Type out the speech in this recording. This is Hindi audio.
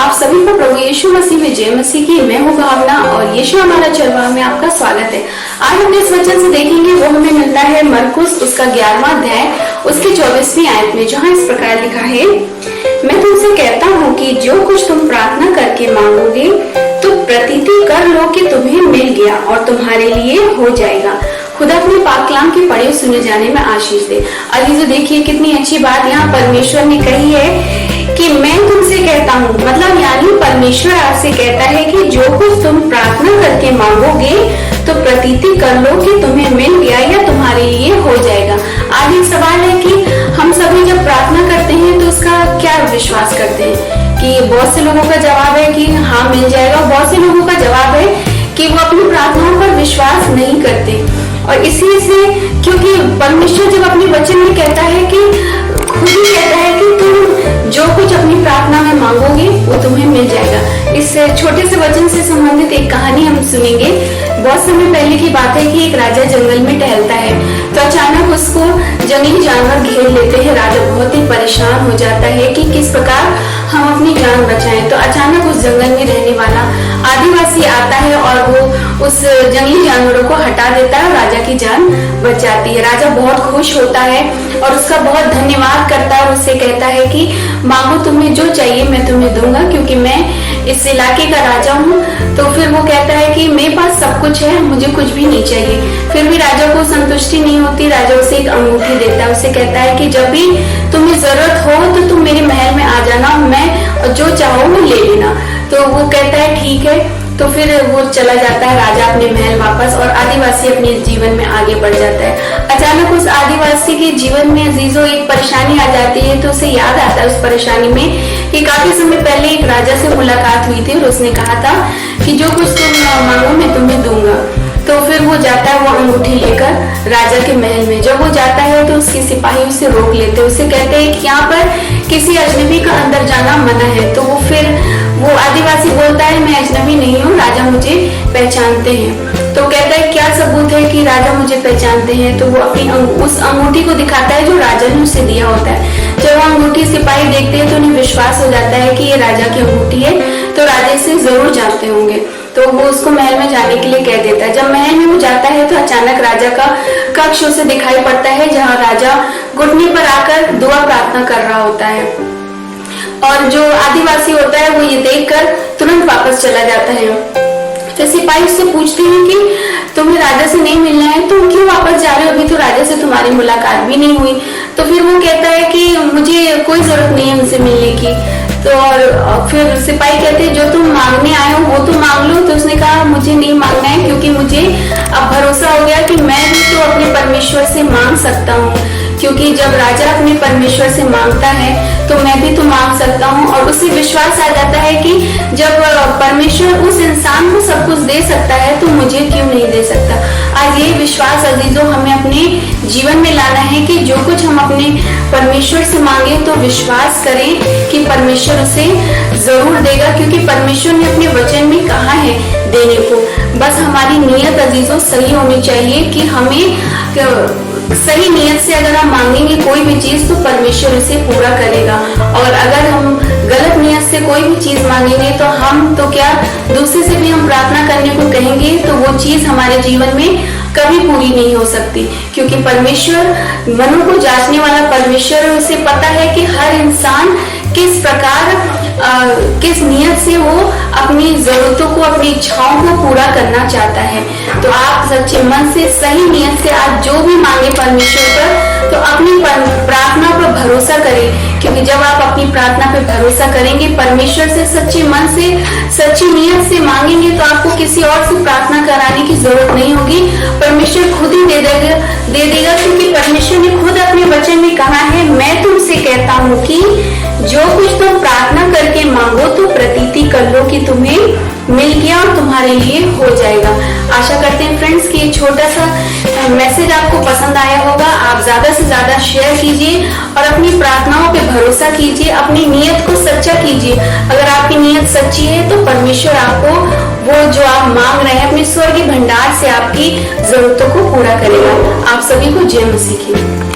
आप सभी को प्रभु यीशु मसीह में जय मसीह की। मैं हूँ भावना और यीशु हमारा चरवाहा में आपका स्वागत है। आज हम इस वचन से देखेंगे, वो हमें मिलता है मरकुस उसका 11वां अध्याय उसकी 24वीं आयत में, जहाँ इस प्रकार लिखा है, मैं तुमसे कहता हूँ कि जो कुछ तुम प्रार्थना करके मांगोगे तो प्रतीति कर लो कि तुम्हें मिल गया और तुम्हारे लिए हो जाएगा। खुदा अपने पाक कलाम के पढ़े सुने जाने में आशीष दे। अभी देखिए कितनी अच्छी बात यहाँ परमेश्वर ने कही है कि मैं तुमसे कहता हूँ, मतलब यानी परमेश्वर आपसे कहता है कि जो कुछ तुम प्रार्थना करके मांगोगे तो प्रतीति कर लो कि तुम्हें मिल गया या तुम्हारे लिए हो जाएगा। आज एक सवाल है कि हम सभी जब प्रार्थना करते हैं तो उसका क्या विश्वास करते हैं? कि बहुत से लोगों का जवाब है कि हाँ मिल जाएगा, बहुत से लोगों का जवाब है कि वो अपनी प्रार्थनाओं पर विश्वास नहीं करते। और इसी से क्योंकि परमेश्वर जब अपने वचन में कहता है कि खुद ही कहता है कि तुम जो कुछ अपनी प्रार्थना में मांगोगे वो तुम्हें मिल जाएगा। इस छोटे से वचन से संबंधित एक कहानी हम सुनेंगे। बहुत समय पहले की बात है कि एक राजा जंगल में टहलता है तो अचानक उसको जंगली जानवर घेर लेते हैं। राजा बहुत ही परेशान हो जाता है कि किस प्रकार हम अपनी जान बचाएं। तो अचानक उस जंगल में रहने वाला आदिवासी आता है और वो उस जंगली जानवरों को हटा देता है, राजा की जान बच जाती है। राजा बहुत खुश होता है और उसका बहुत धन्यवाद करता है और उससे कहता है कि मांगो, तुम्हें जो चाहिए मैं तुम्हें दूंगा, क्योंकि मैं इस इलाके का राजा हूँ। तो फिर वो कहता है कि मेरे पास सब कुछ है, मुझे कुछ भी नहीं चाहिए। फिर भी राजा को संतुष्टि नहीं होती। राजा उसे एक अंगूठी देता है, उसे कहता है कि जब भी तुम्हें जरूरत हो तो तुम मेरे महल में आ जाना, मैं जो चाहो वो ले लेना। तो वो कहता है ठीक है। तो फिर वो चला जाता है राजा अपने महल वापस, और आदिवासी अपने जीवन में आगे बढ़ जाता है। अचानक उस आदिवासी के जीवन में अजीजों एक परेशानी आ जाती है। तो उसे याद आता है उस परेशानी में कि काफी समय पहले एक राजा से मुलाकात हुई थी और उसने कहा था कि जो कुछ तुम मांगो मैं तुम्हें दूंगा। तो फिर वो जाता है वो अंगूठी लेकर राजा के महल में। जब वो जाता है तो उसके सिपाही उसे रोक लेते हैं, उसे कहते हैं कि यहाँ पर किसी अजनबी का अंदर जाना मना है। तो वो आदिवासी बोलता है मैं अजनबी नहीं हूँ, राजा मुझे पहचानते हैं। तो कहता है क्या सबूत है कि राजा मुझे पहचानते हैं? तो वो अपनी उस अंगूठी को दिखाता है जो राजा ने उसे दिया होता है। जब वो अंगूठी सिपाही देखते हैं तो उन्हें विश्वास हो जाता है कि ये राजा की अंगूठी है, तो राजा इसे जरूर जानते होंगे। तो वो उसको महल में जाने के लिए कह देता है। जब महल में वो जाता है तो अचानक राजा का कक्ष उसे दिखाई पड़ता है, जहाँ राजा घुटने पर आकर दुआ प्रार्थना कर रहा होता है। और जो आदिवासी होता है वो ये देखकर तुरंत वापस चला जाता है। फिर सिपाही उससे पूछते हैं कि तुम्हें राजा से नहीं मिलना है, तुम क्यों वापस जा रहे हो? अभी तो राजा से तुम्हारी मुलाकात भी नहीं हुई। तो फिर वो कहता है कि मुझे कोई जरूरत नहीं है उनसे मिलने की। तो और फिर सिपाही कहते हैं जो तुम मांगने आए हो वो तो मांग लो। तो उसने कहा मुझे नहीं मांगना है, क्योंकि मुझे अब भरोसा हो गया कि मैं भी तो अपने परमेश्वर से मांग सकता हूँ। क्योंकि जब राजा अपने परमेश्वर से मांगता है तो मैं भी तो मांग सकता हूँ। और उसे विश्वास आ जाता है कि जब परमेश्वर उस इंसान को सब कुछ दे सकता है तो मुझे क्यों नहीं दे सकता। आज ये विश्वास अजीजों हमें अपने जीवन में लाना है कि जो कुछ हम अपने परमेश्वर से मांगे तो विश्वास करें कि परमेश्वर उसे जरूर देगा, क्योंकि परमेश्वर ने अपने वचन में कहा है देने को। बस हमारी नीयत अजीजों सही होनी चाहिए कि हमें सही नीयत से अगर हम मांगेंगे कोई भी चीज तो परमेश्वर उसे पूरा करेगा। और अगर हम गलत नीयत से कोई भी चीज मांगेंगे तो हम तो क्या दूसरे से भी हम प्रार्थना करने को कहेंगे तो वो चीज हमारे जीवन में कभी पूरी नहीं हो सकती। क्योंकि परमेश्वर मनों को जांचने वाला परमेश्वर है, उसे पता है कि हर इंसान किस प्रकार किस नियत से वो अपनी जरूरतों को अपनी इच्छाओं को पूरा करना चाहता है। तो आप सच्चे मन से सही नियत से आज जो भी मांगे परमेश्वर पर, तो अपनी प्रार्थना पर भरोसा करें। क्योंकि जब आप अपनी प्रार्थना पर भरोसा करेंगे, परमेश्वर से सच्चे मन से सच्ची नियत से मांगेंगे, तो आपको किसी और से प्रार्थना कराने की जरूरत नहीं होगी। परमेश्वर खुद ही दे देगा, क्योंकि परमेश्वर ने खुद अपने वचन में कहा है, मैं तुमसे कहता हूँ कि जो कुछ तुम प्रार्थना करके मांगो तो प्रतीति कर लो कि तुम्हें मिल गया और तुम्हारे लिए हो जाएगा। आशा करते हैं फ्रेंड्स कि ये छोटा सा मैसेज आपको पसंद आया होगा। आप ज्यादा से ज्यादा शेयर कीजिए और अपनी प्रार्थनाओं पे भरोसा कीजिए, अपनी नीयत को सच्चा कीजिए। अगर आपकी नीयत सच्ची है तो परमेश्वर आपको वो जो आप मांग रहे हैं अपने स्वर्गीय भंडार से आपकी जरूरतों को पूरा करेगा। आप सभी को जय मसीह की।